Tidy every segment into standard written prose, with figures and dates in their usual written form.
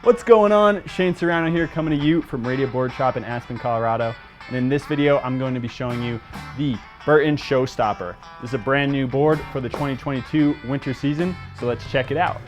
What's going on? Shane Serrano here, coming to you from Boardshop in Aspen, Colorado. And in this video, I'm going to be showing you the Burton Showstopper. This is a brand new board for the 2022 winter season, so let's check it out.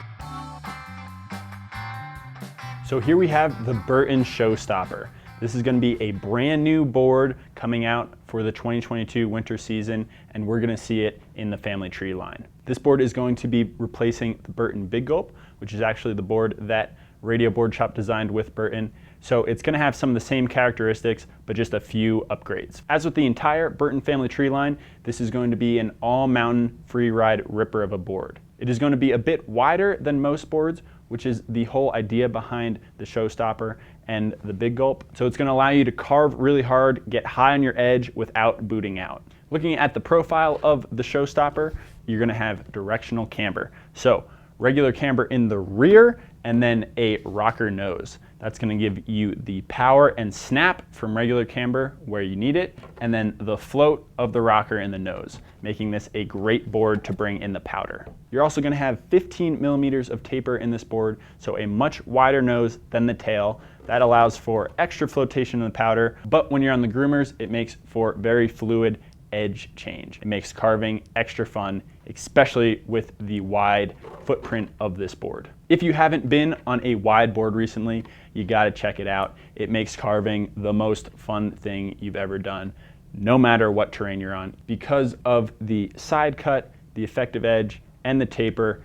So here we have the Burton Showstopper. This is going to be a brand new board coming out for the 2022 winter season, and we're going to see it in the family tree line. This board is going to be replacing the Burton Big Gulp, which is actually the board that Boardshop designed with Burton. So it's going to have some of the same characteristics, but just a few upgrades. As with the entire Burton family tree line, this is going to be an all-mountain free ride ripper of a board. It is going to be a bit wider than most boards, which is the whole idea behind the Showstopper and the Big Gulp. So it's going to allow you to carve really hard, get high on your edge without booting out. Looking at the profile of the Showstopper, you're going to have directional camber. So regular camber in the rear and then a rocker nose. That's going to give you the power and snap from regular camber where you need it, and then the float of the rocker in the nose, making this a great board to bring in the powder. You're also going to have 15 millimeters of taper in this board, so a much wider nose than the tail. That allows for extra flotation in the powder, but when you're on the groomers, it makes for very fluid edge change. It makes carving extra fun, especially with the wide footprint of this board. If you haven't been on a wide board recently, you gotta check it out. It makes carving the most fun thing you've ever done, no matter what terrain you're on. Because of the side cut, the effective edge, and the taper,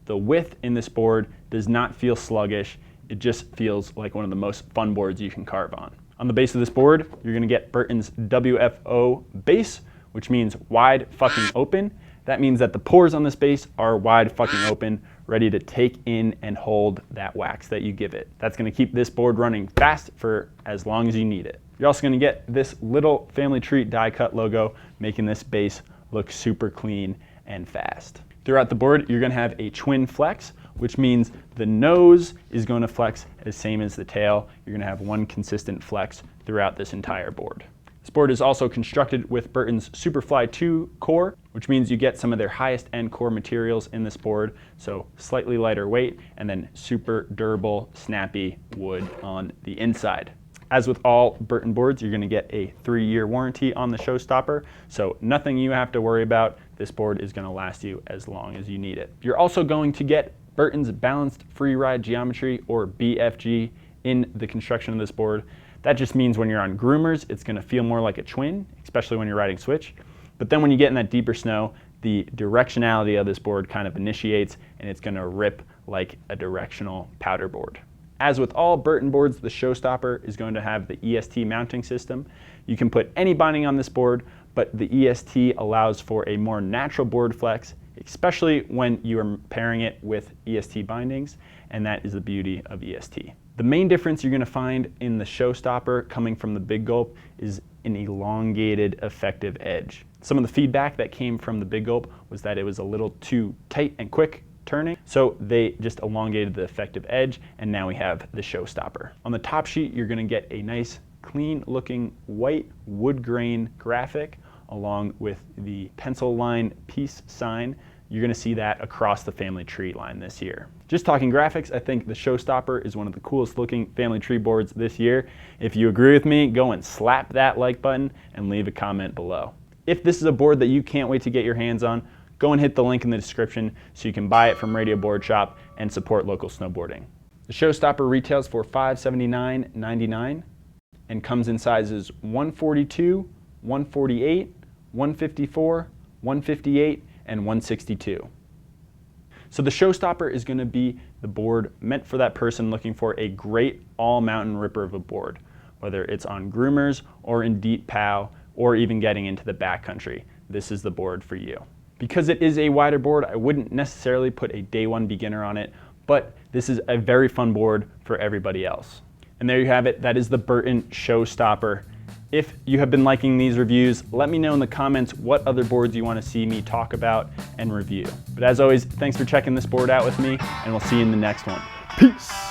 the width in this board does not feel sluggish. It just feels like one of the most fun boards you can carve on. On the base of this board, you're gonna get Burton's WFO base, which means wide fucking open. That means that the pores on this base are wide fucking open, ready to take in and hold that wax that you give it. That's gonna keep this board running fast for as long as you need it. You're also gonna get this little family tree die cut logo, making this base look super clean and fast. Throughout the board, you're gonna have a twin flex, which means the nose is going to flex as same as the tail. You're going to have one consistent flex throughout this entire board. This board is also constructed with Burton's Superfly 2 core, which means you get some of their highest end core materials in this board, so slightly lighter weight and then super durable, snappy wood on the inside. As with all Burton boards, you're going to get a 3-year warranty on the Showstopper, so nothing you have to worry about. This board is going to last you as long as you need it. You're also going to get Burton's Balanced Free Ride Geometry, or BFG, in the construction of this board. That just means when you're on groomers, it's going to feel more like a twin, especially when you're riding switch. But then when you get in that deeper snow, the directionality of this board kind of initiates, and it's going to rip like a directional powder board. As with all Burton boards, the Showstopper is going to have the EST mounting system. You can put any binding on this board, but the EST allows for a more natural board flex, especially when you are pairing it with EST bindings, and that is the beauty of EST. The main difference you're going to find in the Showstopper coming from the Big Gulp is an elongated effective edge. Some of the feedback that came from the Big Gulp was that it was a little too tight and quick turning, so they just elongated the effective edge, and now we have the Showstopper. On the top sheet, you're going to get a nice clean looking white wood grain graphic along with the pencil line peace sign. You're going to see that across the family tree line this year. Just talking graphics, I think the Showstopper is one of the coolest looking family tree boards this year. If you agree with me, go and slap that like button and leave a comment below. If this is a board that you can't wait to get your hands on, go and hit the link in the description so you can buy it from Boardshop and support local snowboarding. The Showstopper retails for $579.99 and comes in sizes 142, 148, 154, 158, and 162. So the Showstopper is going to be the board meant for that person looking for a great all-mountain ripper of a board, whether it's on groomers or in deep POW or even getting into the backcountry. This is the board for you. Because it is a wider board, I wouldn't necessarily put a day one beginner on it, but this is a very fun board for everybody else. And there you have it. That is the Burton Showstopper. If you have been liking these reviews, let me know in the comments what other boards you want to see me talk about and review. But as always, thanks for checking this board out with me, and we'll see you in the next one. Peace!